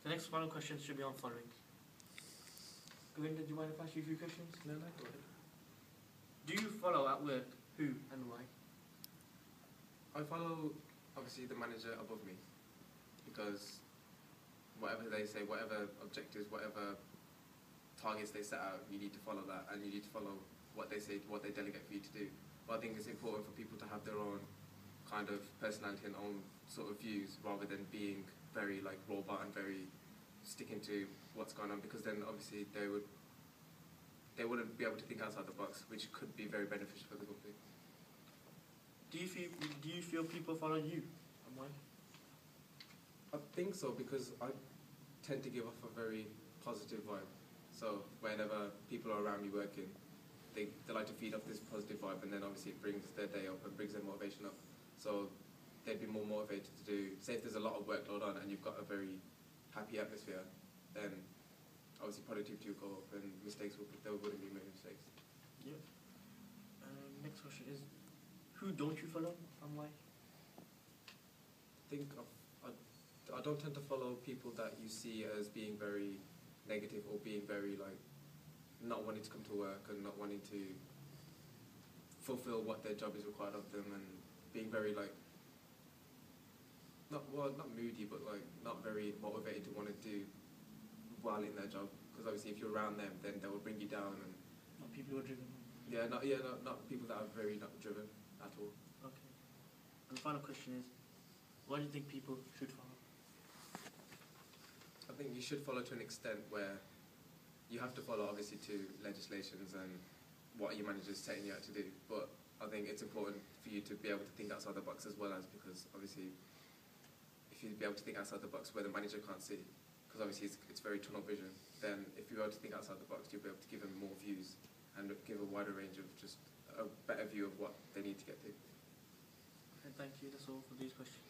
The next final question should be on following. Govinda, do you mind if I ask you a few questions? No, go ahead. Do you follow at work who and why? I follow, obviously, the manager above me, because whatever they say, whatever objectives, whatever targets they set out, you need to follow that, and you need to follow what they say, what they delegate for you to do. But I think it's important for people to have their own kind of personality and own sort of views, rather than being very like robot and very sticking to what's going on, because then obviously they wouldn't be able to think outside the box, which could be very beneficial for the company. Do you feel people follow you and why? I think so, because I tend to give off a very positive vibe. So whenever people are around me working, they like to feed off this positive vibe, and then obviously it brings their day up and brings their motivation up. So they'd be more motivated to do, say if there's a lot of workload on and you've got a very happy atmosphere, then obviously productivity will go up and there wouldn't be many mistakes. Yep. Next question is, who don't you follow and why? I think I don't tend to follow people that you see as being very negative or being very like not wanting to come to work and not wanting to fulfill what their job is required of them, and being very like not moody, but like not very motivated to want to do well in their job. Because obviously if you're around them, then they will bring you down. And Not people who are driven. Not people that are very not driven at all. Okay. And the final question is, what do you think people should follow? I think you should follow to an extent where you have to follow obviously to legislations and what your manager is setting you out to do. But I think it's important for you to be able to think outside the box as well, as because obviously if you be able to think outside the box where the manager can't see, because obviously it's very tunnel vision, then if you're able to think outside the box, you'll be able to give them more views and give a wider range of just a better view of what they need to get to. Okay, thank you. That's all for these questions.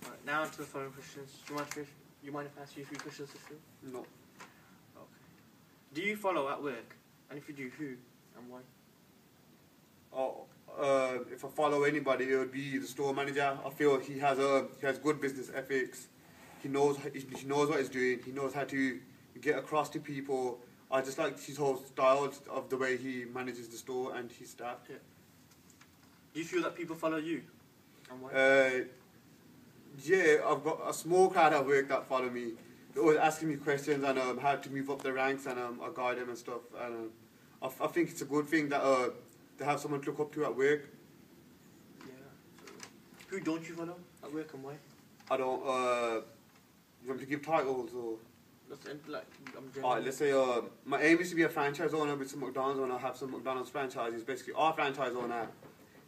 Alright, now on to the following questions. Do you mind if I ask you a few questions, Cecil? No. Okay. Do you follow at work? And if you do, who and why? If I follow anybody, it would be the store manager. I feel he has good business ethics. He knows what he's doing. He knows how to get across to people. I just like his whole style of the way he manages the store and his staff. Yeah. Do you feel that people follow you and why? Yeah, I've got a small crowd at work that follow me. They're always asking me questions and how to move up the ranks, and I guide them and stuff. And I think it's a good thing that to have someone to look up to at work. Yeah. Who don't you follow at work and why? I don't. You want me to give titles or? Like, let's say my aim is to be a franchise owner with some McDonald's, and I have some McDonald's franchises. Basically, our franchise owner,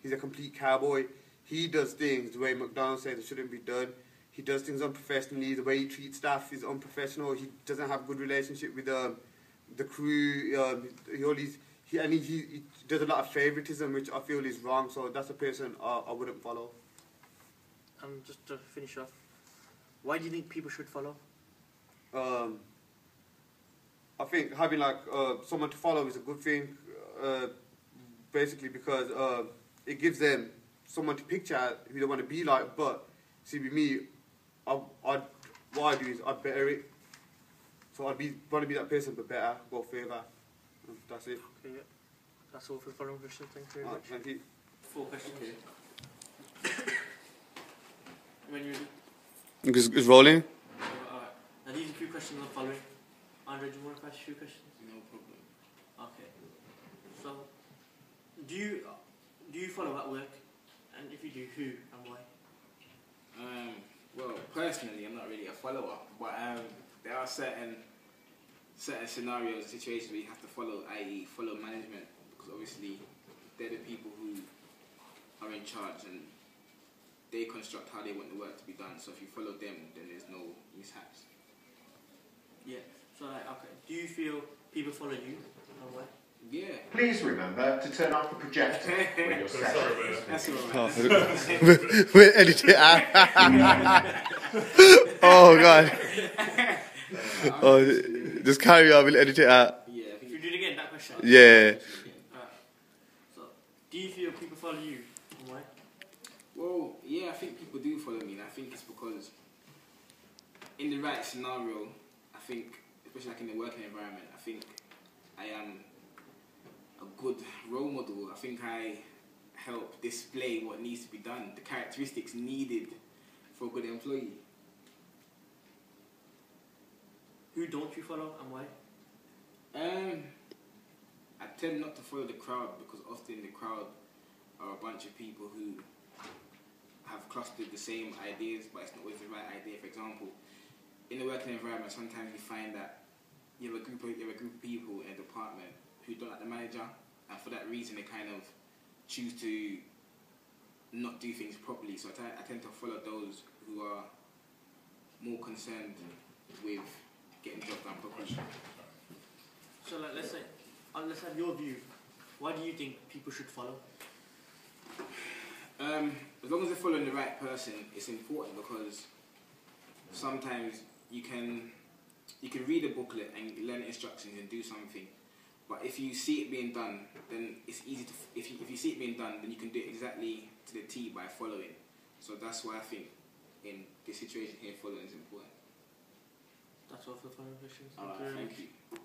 he's a complete cowboy. He does things the way McDonald's says it shouldn't be done. He does things unprofessionally. The way he treats staff is unprofessional. He doesn't have a good relationship with the crew. He does a lot of favoritism, which I feel is wrong. So that's a person I wouldn't follow. And just to finish off, why do you think people should follow? I think having like someone to follow is a good thing. Basically because it gives them someone to picture who they want to be like. But see, with me, what I do is I better it. So want to be that person, but better, go further. That's it. Okay, yeah. That's all for the following questions. Thank you very much. Thank you. 4 questions. When you're ready. It's rolling. Alright. Now these are a few questions on the following. Andre, do you want to ask a few questions? No problem. Okay. So, do you follow at work? And if you do, who and why? Well, personally, I'm not really a follower, but there are certain scenarios, situations where you have to follow, i.e. follow management, because obviously they're the people who are in charge and they construct how they want the work to be done. So if you follow them, then there's no mishaps. Yeah. So, okay. Do you feel people follow you and why? Yeah. Please remember to turn off the projector when you're session. That's all right. We'll edit it out. Oh God. Just carry on, we'll edit it out. Yeah. If you do it again, that question. Yeah. So, do you feel people follow you and why? Well, yeah, I think people do follow me, and I think it's because in the right scenario, I think, especially like in the working environment, I think I am a good role model. I think I help display what needs to be done, the characteristics needed for a good employee. Who don't you follow and why? I tend not to follow the crowd because often the crowd are a bunch of people who have clustered the same ideas, but it's not always the right idea. For example, in the working environment, sometimes you find that you have a group of people in a department who don't like the manager, and for that reason they kind of choose to not do things properly. So I tend to follow those who are more concerned with getting the job done properly. So like, let's have your view. Why do you think people should follow? As long as they're following the right person, it's important because sometimes you can read a booklet and learn instructions and do something, but if you see it being done, then it's easy to. If you see it being done, then you can do it exactly to the T by following. So that's why I think in this situation here, following is important. That's all for the following questions. Alright, very thank much. you.